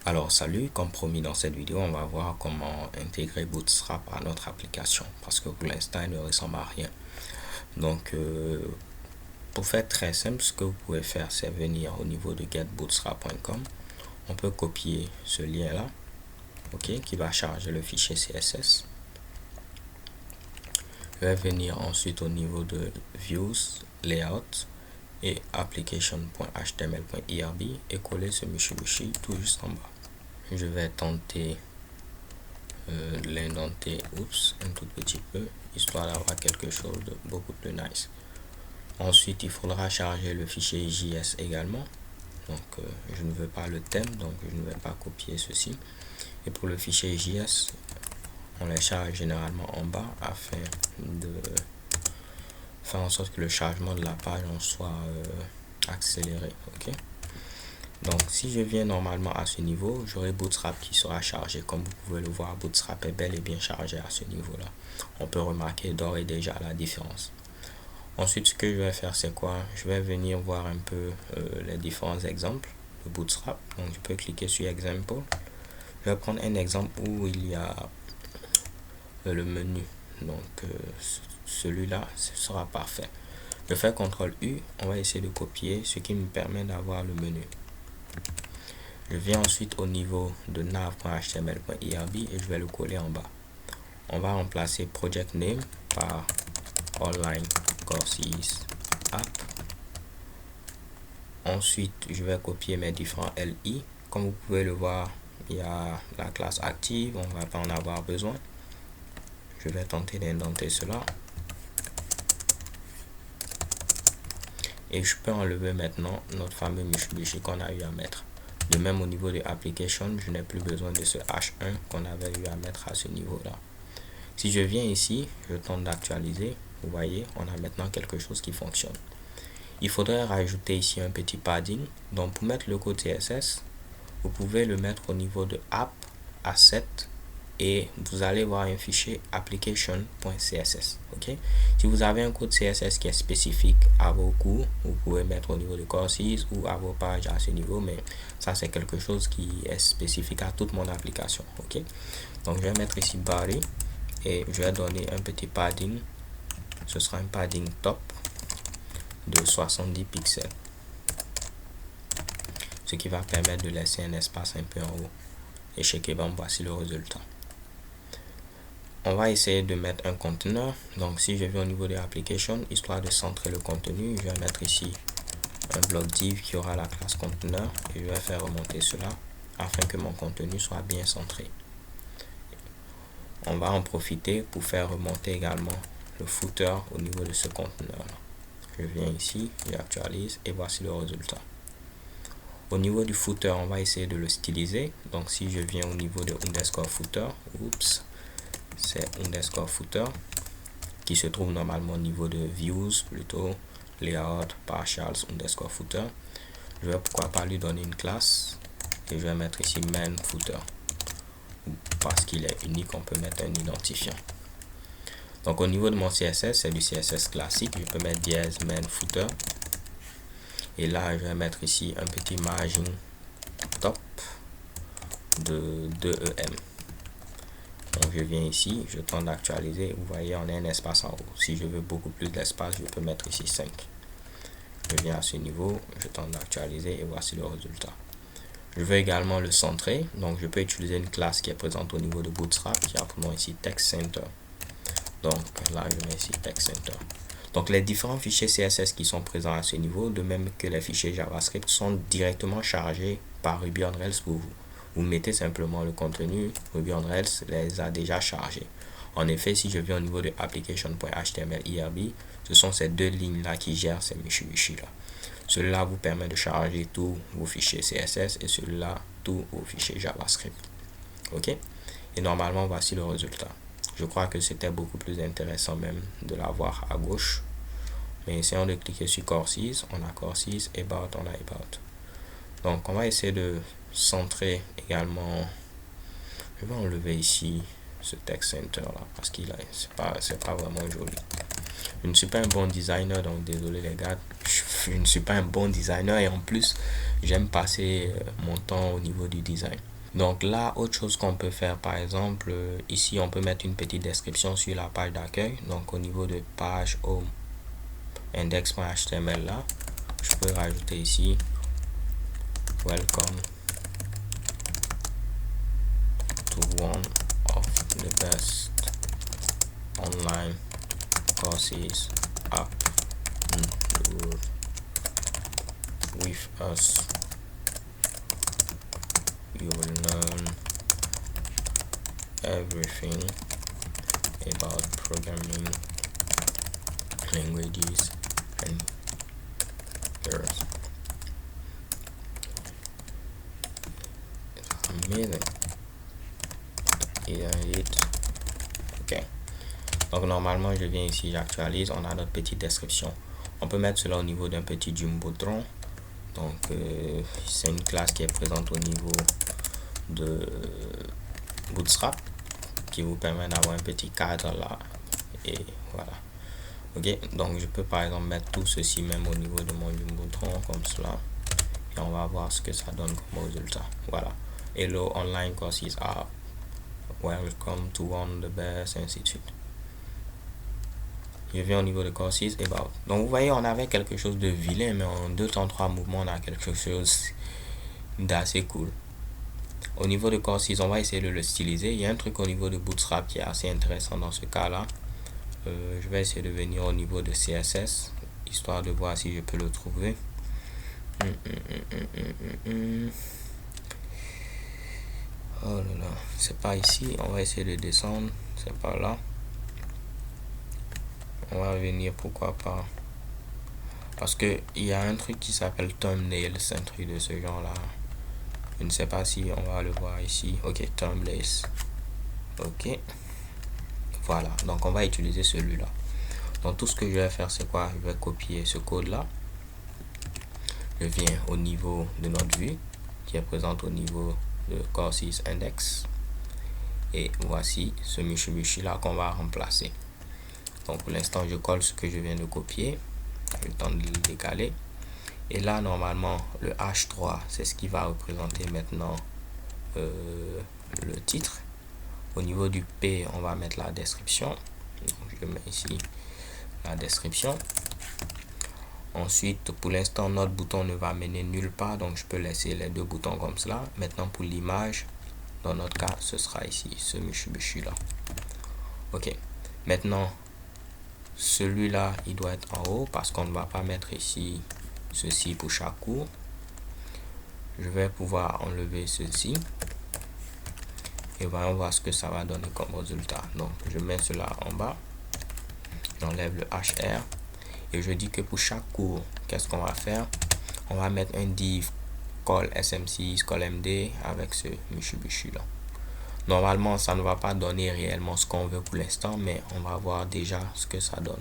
Alors salut, comme promis dans cette vidéo, on va voir comment intégrer Bootstrap à notre application parce que pour l'instant il ne ressemble à rien. Donc pour faire très simple, ce que vous pouvez faire c'est venir au niveau de getbootstrap.com. On peut copier ce lien là, ok, qui va charger le fichier CSS. Je vais venir ensuite au niveau de Views, Layout et application.html.irb et coller ce Mushibushi tout juste en bas. Je vais tenter l'indenter un tout petit peu, histoire d'avoir quelque chose de beaucoup plus nice. Ensuite, il faudra charger le fichier JS également. Donc, je ne veux pas le thème, donc je ne vais pas copier ceci. Et pour le fichier JS, on les charge généralement en bas afin de faire en sorte que le chargement de la page en soit accéléré. Ok. Donc si je viens normalement à ce niveau, j'aurai Bootstrap qui sera chargé. Comme vous pouvez le voir, Bootstrap est bel et bien chargé à ce niveau là. On peut remarquer d'ores et déjà la différence. Ensuite, ce que je vais faire, c'est quoi? Je vais venir voir un peu les différents exemples de Bootstrap. Donc je peux cliquer sur Example. Je vais prendre un exemple où il y a le menu. Donc celui-là, ce sera parfait. Je fais CTRL U, on va essayer de copier, ce qui me permet d'avoir le menu. Je viens ensuite au niveau de nav.html.irb et je vais le coller en bas. On va remplacer project name par online courses app. Ensuite, je vais copier mes différents LI. Comme vous pouvez le voir, il y a la classe active, on ne va pas en avoir besoin. Je vais tenter d'indenter cela. Et je peux enlever maintenant notre fameux Mushibushi qu'on a eu à mettre. De même au niveau de application, je n'ai plus besoin de ce H1 qu'on avait eu à mettre à ce niveau-là. Si je viens ici, je tente d'actualiser. Vous voyez, on a maintenant quelque chose qui fonctionne. Il faudrait rajouter ici un petit padding. Donc pour mettre le code CSS, vous pouvez le mettre au niveau de app asset et vous allez voir un fichier application.css. Ok, si vous avez un code CSS qui est spécifique à vos cours, vous pouvez mettre au niveau de courses ou à vos pages à ce niveau, mais ça c'est quelque chose qui est spécifique à toute mon application. Ok, donc je vais mettre ici body et je vais donner un petit padding. Ce sera un padding top de 70 pixels, ce qui va permettre de laisser un espace un peu en haut. Et chez Kebam, voici le résultat. On va essayer de mettre un conteneur. Donc si je vais au niveau de l'application, histoire de centrer le contenu, je vais mettre ici un bloc div qui aura la classe conteneur et je vais faire remonter cela afin que mon contenu soit bien centré. On va en profiter pour faire remonter également le footer au niveau de ce conteneur là. Je viens ici, j'actualise et voici le résultat. Au niveau du footer, on va essayer de le styliser. Donc si je viens au niveau de underscore footer, oups, c'est underscore footer qui se trouve normalement au niveau de views, plutôt layout partials underscore footer. Je vais pourquoi pas lui donner une classe et je vais mettre ici main footer. Parce qu'il est unique, on peut mettre un identifiant. Donc au niveau de mon CSS, c'est du CSS classique. Je peux mettre dièse main footer. Et là, je vais mettre ici un petit margin top de 2 EM. Donc je viens ici, je tente d'actualiser. Vous voyez, on a un espace en haut. Si je veux beaucoup plus d'espace, je peux mettre ici 5. Je viens à ce niveau, je tente d'actualiser et voici le résultat. Je veux également le centrer. Donc je peux utiliser une classe qui est présente au niveau de Bootstrap qui a pour nom ici Text Center. Donc là, je mets ici Text Center. Donc les différents fichiers CSS qui sont présents à ce niveau, de même que les fichiers JavaScript, sont directement chargés par Ruby on Rails pour vous. Vous mettez simplement le contenu, Ruby on Rails les a déjà chargés. En effet, si je viens au niveau de application.html.irb, ce sont ces deux lignes-là qui gèrent ces Mushibushi-là. Celui-là vous permet de charger tous vos fichiers CSS et celui-là, tous vos fichiers JavaScript. Ok? Et normalement, voici le résultat. Je crois que c'était beaucoup plus intéressant même de l'avoir à gauche. Mais essayons de cliquer sur Courses. On a Courses, About, on a About. Donc on va essayer de centrer également. Je vais enlever ici ce Text Center là parce qu'il c'est pas vraiment joli. Je ne suis pas un bon designer, donc désolé les gars, je ne suis pas un bon designer et en plus j'aime passer mon temps au niveau du design. Donc là, autre chose qu'on peut faire, par exemple, ici on peut mettre une petite description sur la page d'accueil. Donc au niveau de page home index.html là, je peux rajouter ici welcome to one of the best online courses up in the world. With us you will learn everything about programming languages and errors. Amazing. Ok. Donc normalement je viens ici, j'actualise, on a notre petite description. On peut mettre cela au niveau d'un petit jumbotron. Donc c'est une classe qui est présente au niveau de Bootstrap qui vous permet d'avoir un petit cadre là et voilà. Ok, donc je peux par exemple mettre tout ceci même au niveau de mon jumbotron comme cela et on va voir ce que ça donne comme résultat. Voilà. Hello online courses are welcome to one of the best, ainsi de suite. Je viens au niveau de courses about. Donc vous voyez, on avait quelque chose de vilain, mais en 2 temps 3 mouvements on a quelque chose d'assez cool. Au niveau de courses, on va essayer de le styliser. Il y a un truc au niveau de Bootstrap qui est assez intéressant dans ce cas là. Je vais essayer de venir au niveau de CSS histoire de voir si je peux le trouver. Oh là là, c'est pas ici. On va essayer de descendre. C'est pas là. On va venir, pourquoi pas, parce que il y a un truc qui s'appelle thumbnails, un truc de ce genre là. Je ne sais pas si on va le voir ici. Ok, thumbnails. Ok, voilà, donc on va utiliser celui-là. Donc tout ce que je vais faire, c'est quoi? Je vais copier ce code là. Je viens au niveau de notre vue qui est présente au niveau de courses index et voici ce michu là qu'on va remplacer. Donc pour l'instant je colle ce que je viens de copier, j'ai le temps de le décaler et là normalement le H3 c'est ce qui va représenter maintenant le titre. Au niveau du P on va mettre la description, donc je mets ici la description. Ensuite pour l'instant notre bouton ne va mener nulle part, donc je peux laisser les 2 boutons comme cela. Maintenant pour l'image, dans notre cas ce sera ici ce michu là. Ok, maintenant celui-là il doit être en haut parce qu'on ne va pas mettre ici ceci pour chaque cours. Je vais pouvoir enlever ceci et voyons voir ce que ça va donner comme résultat. Donc je mets cela en bas, j'enlève le HR et je dis que pour chaque cours, qu'est-ce qu'on va faire? On va mettre un div call sm6 call md avec ce michu là. Normalement ça ne va pas donner réellement ce qu'on veut pour l'instant, mais on va voir déjà ce que ça donne.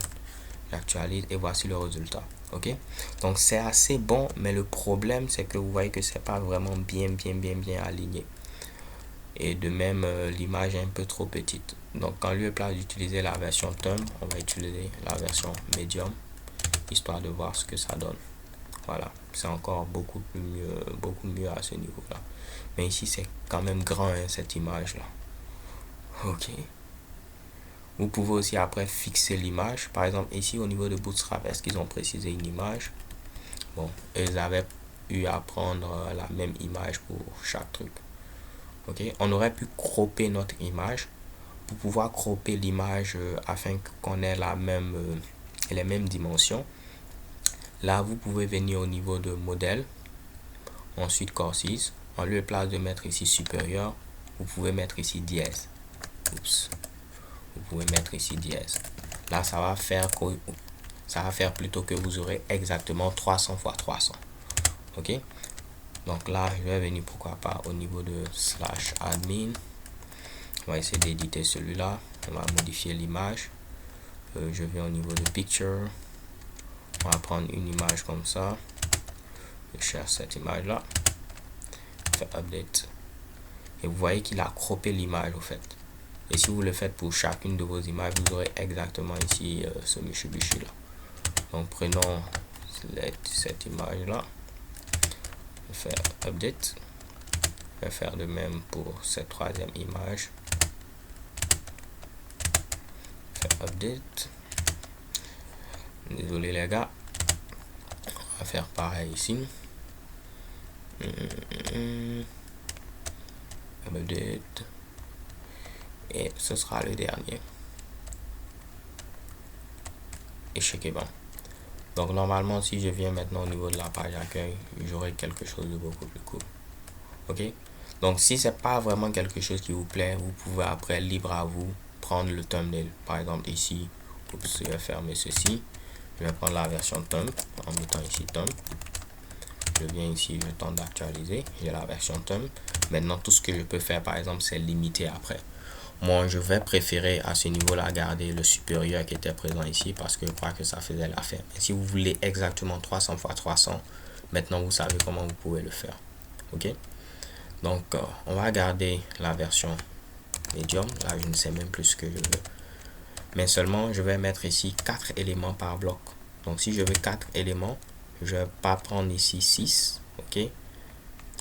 J'actualise et voici le résultat. Ok, donc c'est assez bon, mais le problème c'est que vous voyez que c'est pas vraiment bien aligné et de même l'image est un peu trop petite. Donc en lieu et place d'utiliser la version thumb, on va utiliser la version medium histoire de voir ce que ça donne. Voilà, c'est encore beaucoup mieux à ce niveau là, mais ici c'est quand même grand hein, cette image là. Ok, vous pouvez aussi après fixer l'image. Par exemple ici au niveau de Bootstrap, est-ce qu'ils ont précisé une image? Bon, ils avaient eu à prendre la même image pour chaque truc. Ok, on aurait pu cropper notre image pour pouvoir cropper l'image afin qu'on ait les mêmes dimensions. Là vous pouvez venir au niveau de modèle, ensuite courses, en lieu et place de mettre ici supérieur, vous pouvez mettre ici dièse. Oups. Vous pouvez mettre ici dièse. Là ça va faire plutôt que vous aurez exactement 300 x 300. Ok, donc là je vais venir pourquoi pas au niveau de /admin. On va essayer d'éditer celui-là, on va modifier l'image. Je vais au niveau de picture, on va prendre une image comme ça, je cherche cette image là, je fais update et vous voyez qu'il a croppé l'image au fait. Et si vous le faites pour chacune de vos images, vous aurez exactement ici ce Mitsubishi là. Donc prenons cette image là, faire update. Je vais faire de même pour cette troisième image. Faire update. Désolé les gars. On va faire pareil ici. Update. Et ce sera le dernier. Échec est bon. Donc normalement, si je viens maintenant au niveau de la page accueil, j'aurai quelque chose de beaucoup plus cool. Ok, donc si c'est pas vraiment quelque chose qui vous plaît, vous pouvez après, libre à vous, prendre le thumbnail. Par exemple ici, oups, je vais fermer ceci. Je vais prendre la version thumb en mettant ici thumb. Je viens ici, je tente d'actualiser, j'ai la version thumb. Maintenant, tout ce que je peux faire, par exemple, c'est limiter après. Moi, je vais préférer à ce niveau-là garder le supérieur qui était présent ici parce que je crois que ça faisait l'affaire. Mais si vous voulez exactement 300 x 300, maintenant vous savez comment vous pouvez le faire. Ok, donc on va garder la version medium. Là, je ne sais même plus ce que je veux, mais seulement je vais mettre ici 4 éléments par bloc. Donc si je veux 4 éléments, je vais pas prendre ici 6. Ok,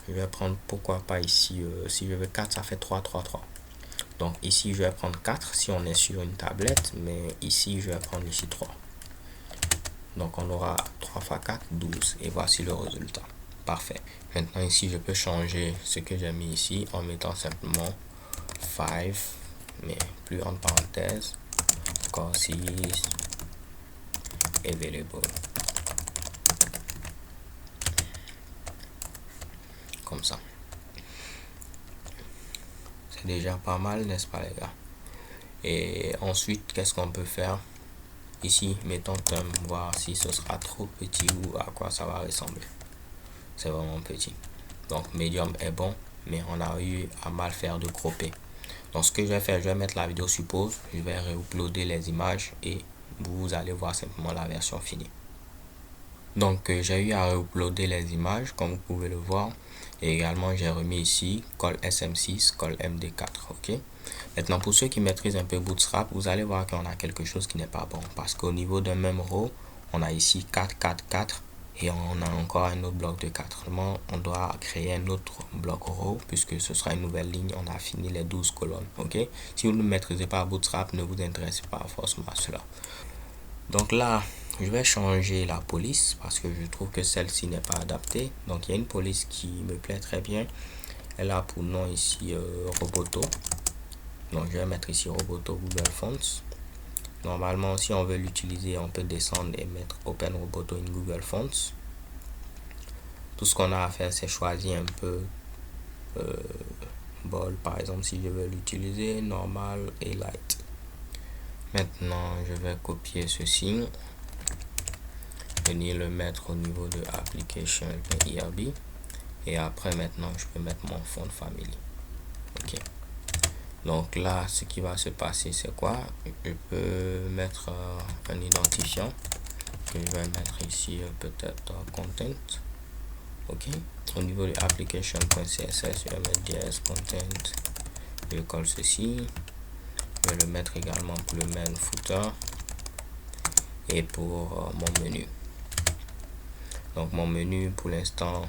je vais prendre, pourquoi pas ici, si je veux 4, ça fait 3 3 3. Donc ici je vais prendre 4 si on est sur une tablette, mais ici je vais prendre ici 3. Donc on aura 3 x 4, 12, et voici le résultat. Parfait. Maintenant ici je peux changer ce que j'ai mis ici en mettant simplement 5, mais plus entre parenthèses, courses available. Comme ça. C'est déjà pas mal, n'est-ce pas les gars? Et ensuite, qu'est-ce qu'on peut faire? Ici, mettons thumb, voir si ce sera trop petit ou à quoi ça va ressembler. C'est vraiment petit. Donc, medium est bon, mais on a eu à mal faire de cropper. Donc, ce que je vais faire, je vais mettre la vidéo sur pause, je vais uploader les images et vous allez voir simplement la version finie. Donc, j'ai eu à uploader les images, comme vous pouvez le voir. Et également, j'ai remis ici col SM6, col MD4. Ok. Maintenant, pour ceux qui maîtrisent un peu Bootstrap, vous allez voir qu'on a quelque chose qui n'est pas bon. Parce qu'au niveau d'un même row, on a ici 4, 4, 4. Et on a encore un autre bloc de 4. On doit créer un autre bloc row, puisque ce sera une nouvelle ligne. On a fini les 12 colonnes. Ok. Si vous ne maîtrisez pas Bootstrap, ne vous intéressez pas forcément à cela. Donc là, je vais changer la police parce que je trouve que celle-ci n'est pas adaptée. Donc il y a une police qui me plaît très bien. Elle a pour nom ici Roboto. Donc je vais mettre ici Roboto Google Fonts. Normalement, si on veut l'utiliser, on peut descendre et mettre Open Roboto in Google Fonts. Tout ce qu'on a à faire, c'est choisir un peu bold, par exemple, si je veux l'utiliser, normal et light. Maintenant, je vais copier ceci, venir le mettre au niveau de application IRB, et après maintenant je peux mettre mon fond family. Ok, donc là ce qui va se passer c'est quoi? Je peux mettre un identifiant que je vais mettre ici, peut-être content. Ok, au niveau de application.css, je vais mettre JS content, je colle ceci, je vais le mettre également pour le main footer et pour mon menu. Donc mon menu, pour l'instant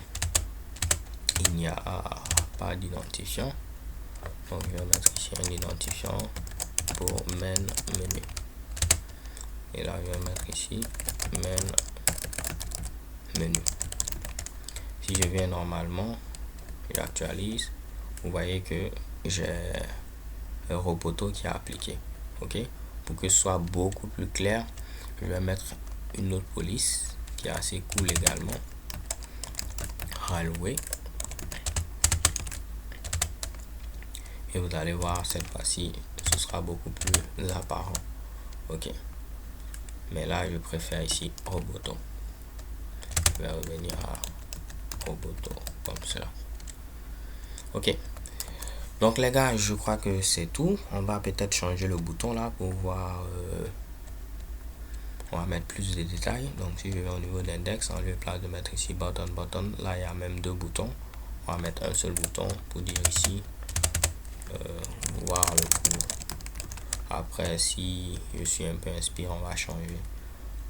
il n'y a pas d'identifiant, donc je vais mettre ici un identifiant pour main menu, et là je vais mettre ici main menu. Si je viens normalement, j'actualise, vous voyez que j'ai un Roboto qui a appliqué. Ok, pour que ce soit beaucoup plus clair, je vais mettre une autre police qui est assez cool également, Hallway, et vous allez voir cette fois-ci ce sera beaucoup plus apparent. Ok, mais là je préfère ici Roboto. Je vais revenir à Roboto comme cela. Ok, donc les gars, je crois que c'est tout. On va peut-être changer le bouton là pour voir. On va mettre plus de détails. Donc si je vais au niveau de l'index, en lieu de place de mettre ici button, là il y a même deux boutons. On va mettre un seul bouton pour dire ici voir le cours Après, si je suis un peu inspiré, on va changer.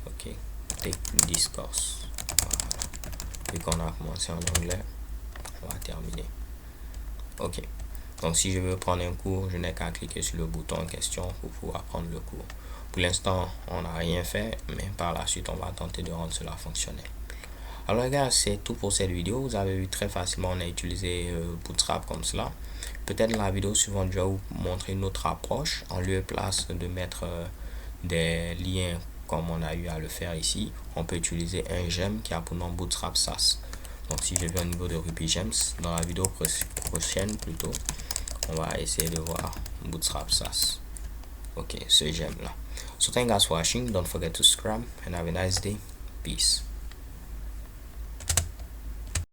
Ok, take discourse. Voilà. Vu qu'on a commencé en anglais, on va terminer. Ok, donc si je veux prendre un cours, je n'ai qu'à cliquer sur le bouton en question pour pouvoir prendre le cours. Pour l'instant, on n'a rien fait, mais par la suite, on va tenter de rendre cela fonctionnel. Alors les gars, c'est tout pour cette vidéo. Vous avez vu très facilement, on a utilisé Bootstrap comme cela. Peut-être dans la vidéo suivante, je vais vous montrer une autre approche. En lieu et place de mettre des liens comme on a eu à le faire ici, on peut utiliser un gem qui a pour nom Bootstrap SAS. Donc si je vais au niveau de Ruby Gems, dans la vidéo prochaine plutôt, on va essayer de voir Bootstrap SAS. Ok, ce gem là. So thank you guys for watching. Don't forget to subscribe and have a nice day. Peace.